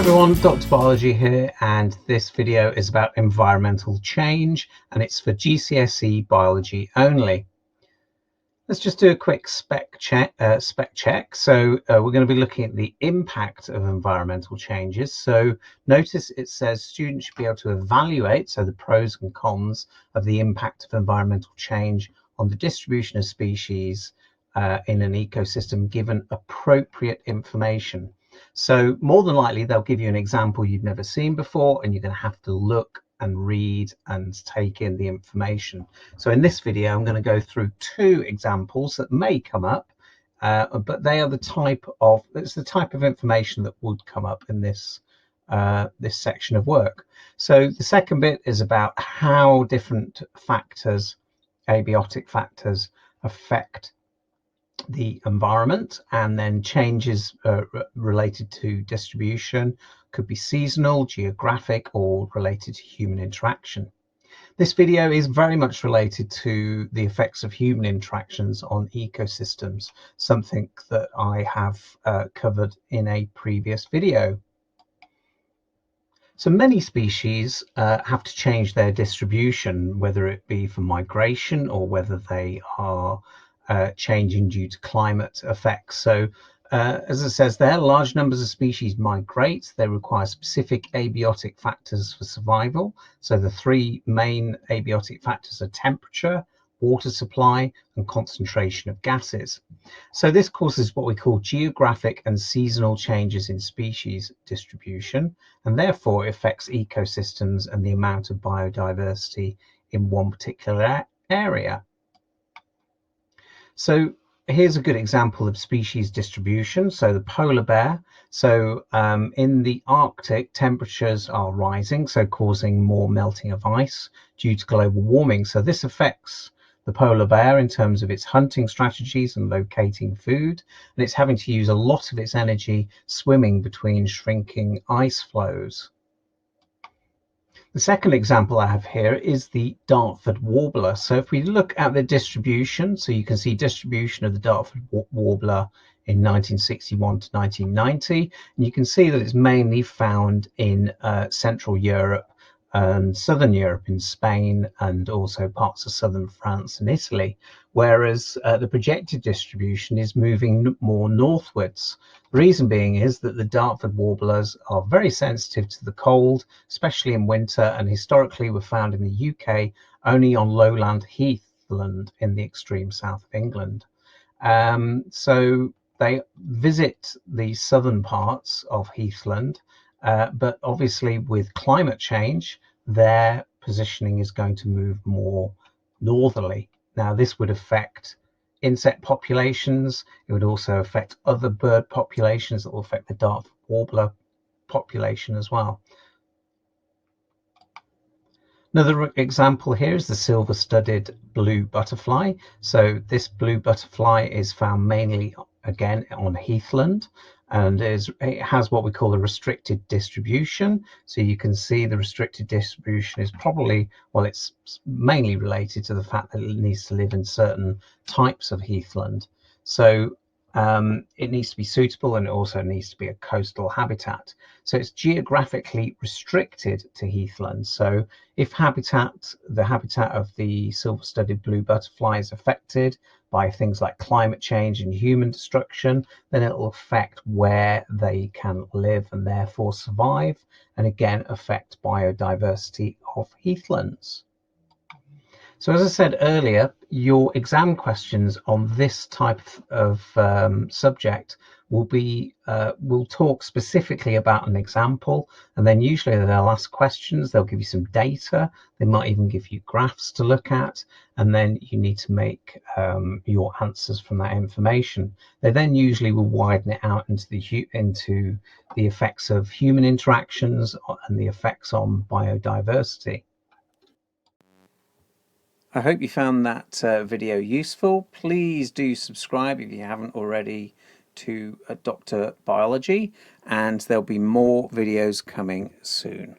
everyone, DrBiology here, and this video is about environmental change, and it's for GCSE biology only. Let's just do a quick spec check. So we're going to be looking at the impact of environmental changes. So notice it says students should be able to evaluate, so the pros and cons of the impact of environmental change on the distribution of species in an ecosystem given appropriate information. So more than likely they'll give you an example you've never seen before, and you're going to have to look and read and take in the information. So in this video I'm going to go through two examples that may come up, but they are the type of information that would come up in this this section of work. So the second bit is about how different factors, abiotic factors, affect the environment, and then changes related to distribution could be seasonal, geographic, or related to human interaction. This video is very much related to the effects of human interactions on ecosystems, something that I have covered in a previous video. So many species have to change their distribution, whether it be for migration or whether they are changing due to climate effects. So as it says there, large numbers of species migrate. They require specific abiotic factors for survival. So the three main abiotic factors are temperature, water supply, and concentration of gases. So this causes what we call geographic and seasonal changes in species distribution, and therefore affects ecosystems and the amount of biodiversity in one particular area. So here's a good example of species distribution. So the polar bear. So in the Arctic, temperatures are rising, so causing more melting of ice due to global warming. So this affects the polar bear in terms of its hunting strategies and locating food, and it's having to use a lot of its energy swimming between shrinking ice flows. The second example I have here is the Dartford Warbler. So if we look at the distribution, so you can see distribution of the Dartford Warbler in 1961 to 1990, and you can see that it's mainly found in Central Europe and Southern Europe, in Spain and also parts of southern France and Italy, whereas the projected distribution is moving more northwards. The reason being is that the Dartford warblers are very sensitive to the cold, especially in winter, and historically were found in the UK only on lowland heathland in the extreme south of England. So they visit the southern parts of heathland, but obviously with climate change, their positioning is going to move more northerly. Now this would affect insect populations. It would also affect other bird populations that will affect the Dartford warbler population as well. Another example here is the silver-studded blue butterfly. So this blue butterfly is found mainly, again, on heathland, and it has what we call a restricted distribution. So you can see the restricted distribution is probably, well, it's mainly related to the fact that it needs to live in certain types of heathland. So it needs to be suitable, and it also needs to be a coastal habitat. So it's geographically restricted to heathland. So if the habitat of the silver-studded blue butterfly is affected by things like climate change and human destruction, then it will affect where they can live and therefore survive, and again affect biodiversity of heathlands. So as I said earlier, your exam questions on this type of subject will talk specifically about an example, and then usually they'll ask questions, they'll give you some data, they might even give you graphs to look at, and then you need to make your answers from that information. They then usually will widen it out into the effects of human interactions and the effects on biodiversity. I hope you found that video useful. Please do subscribe if you haven't already to DrBiology, and there'll be more videos coming soon.